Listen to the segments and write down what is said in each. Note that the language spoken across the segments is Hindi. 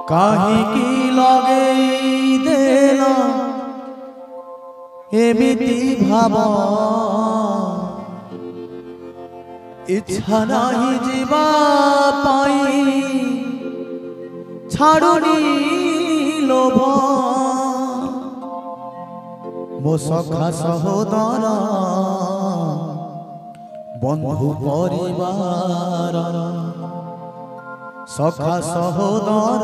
काहीकि लगेई देल एमिति भाव इच्छा नाही जीवा पाई छाड़ुनी लोभ मो सखा सहोदर बंधु परिवार सखा सहोदर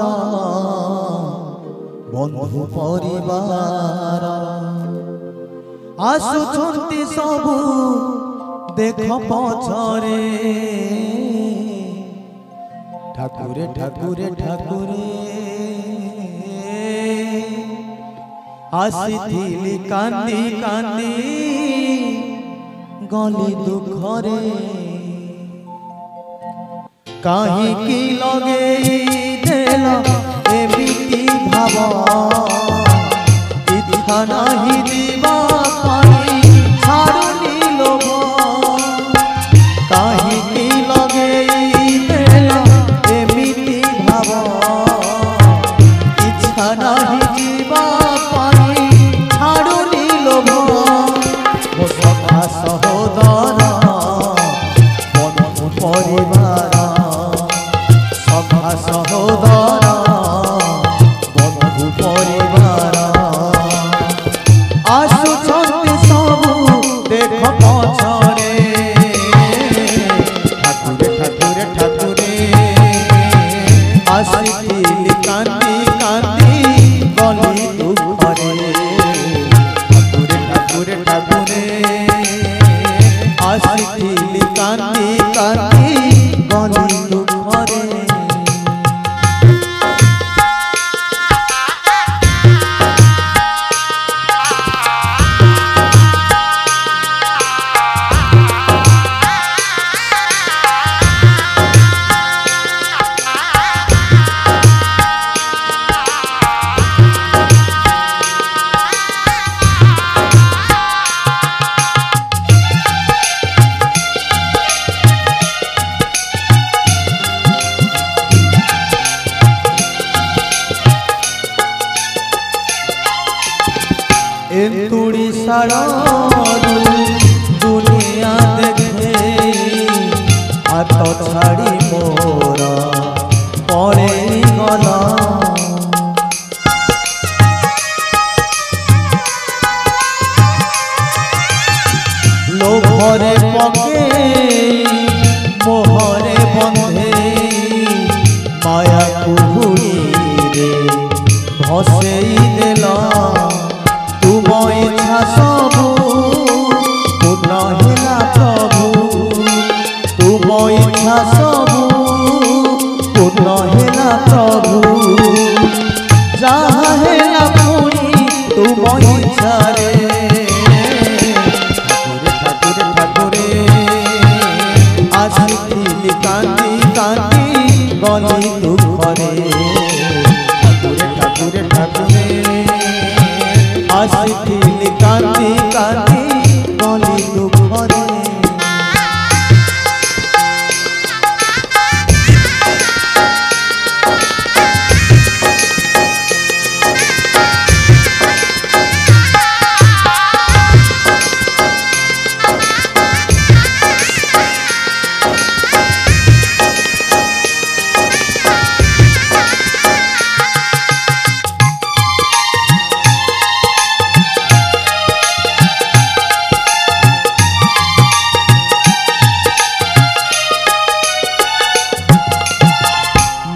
बंधु परिवार आसुछंती सबु देख पछरे ठाकुरे ठाकुरे ठाकुरे आसीथिली कांदी कांदी गली दुखरे काहीकि लगेई देल एमिति भाव इच्छा नाही जीवा पाई छाड़ुनी लोभ काहीकि लगेई देल एमिति भाव इच्छा नाही जीवा पाई छाड़ुनी लोभ मो सखा सहोदर बंधु परिवार सखा सहोदर बंधु परिवार आसुछंती सबु देख पछरे ठाकुरे ठाकुरे ठाकुरे आसीथिली कांदी कांदी गली दुखरे ठाकुरे ठाकुरे ठाकुरे आसीथिली कांदी कांदी गली दुखरे एंतुड़ी सारू दुनिया देखे हाथ छाड़ी मोर पड़े गला लोभरे पके मोहरे बंधे माया कुहुड़ी रे भसेई देला तुम इच्छा सबु पूर्ण हेला प्रभु तुम इच्छा सबु पूर्ण हेला प्रभु जहाँ हेला पुणी तुम इच्छा रे ठाकुरे ठाकुरे आसीथिली कांदी कांदी गली दुखरे ठाकुरे ठाकुरे ठाकुरे आसीथिली कांदी कांदी गली दुखरे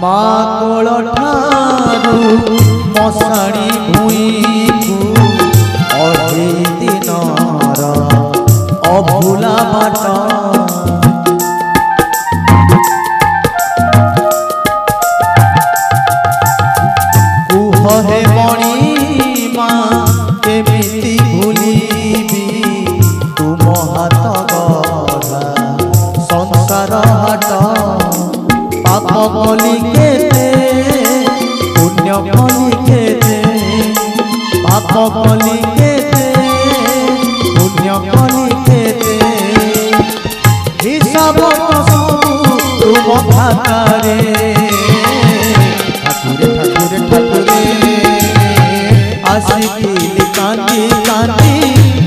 माँ कोल ठारू मशाणी भूईकु अढ़े दिनर अभुला बाट कुह हे मणि माँ केमिति भूलिबी तुम हाथ गढ़ा संसार हाट पाप कली केते पुण्य कली केते पाप कली केते पुण्य कली केते हिसाब तो सब तुम खातारे ठाकुरे ठाकुरे আসিলি কান্দি কান্দি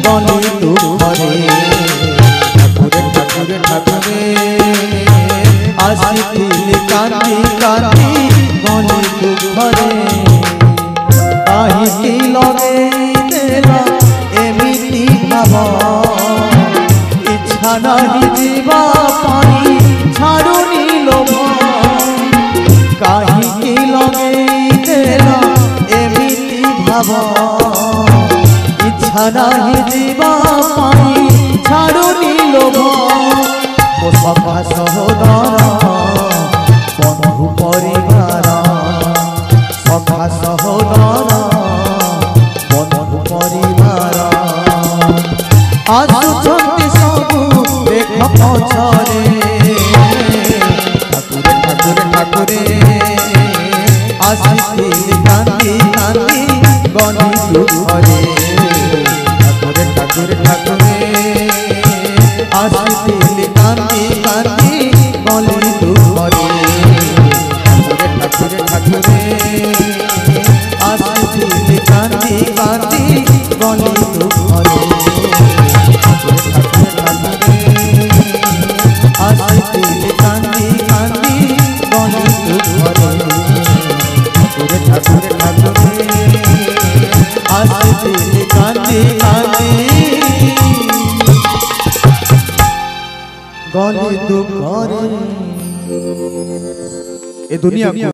গলি দুঃখরে ঠাকুরে ঠাকুরে ঠাকুরে আসিলি কান্দি কান্দি গলি দুঃখরে কাহিকি লগে দেলা এমিতি ভাব ইচ্ছা নাহি জীবা পাই ছাড়ুনি লোভ কাহিকি লগে দেলা এমিতি ভাব ইচ্ছা নাহি জীবা পাই ছাড়ুনি লোভ ও সখা সহোদর বন্ধু পরিবার সখা সহোদর বন্ধু পরিবার আসুଛନ୍ତି ସବୁ দেখ পছরে ঠাকুরে ঠাকুরে ঠাকুরে আসিলি কান্দি কান্দি গলি দুঃখরে ঠাকুরে ঠাকুরে ঠাকুরে আসিলি কান্দি কান্দি গলি দুঃখরে ঠাকুরে ঠাকুরে আসিলি কান্দি কান্দি গলি দুঃখরে ঠাকুরে ঠাকুরে আসিলি কান্দি কান্দি গলি দুঃখরে ঠাকুরে ঠাকুরে ঠাকুরে আসিলি কান্দি কান্দি गली दुःखरे ए दुनिया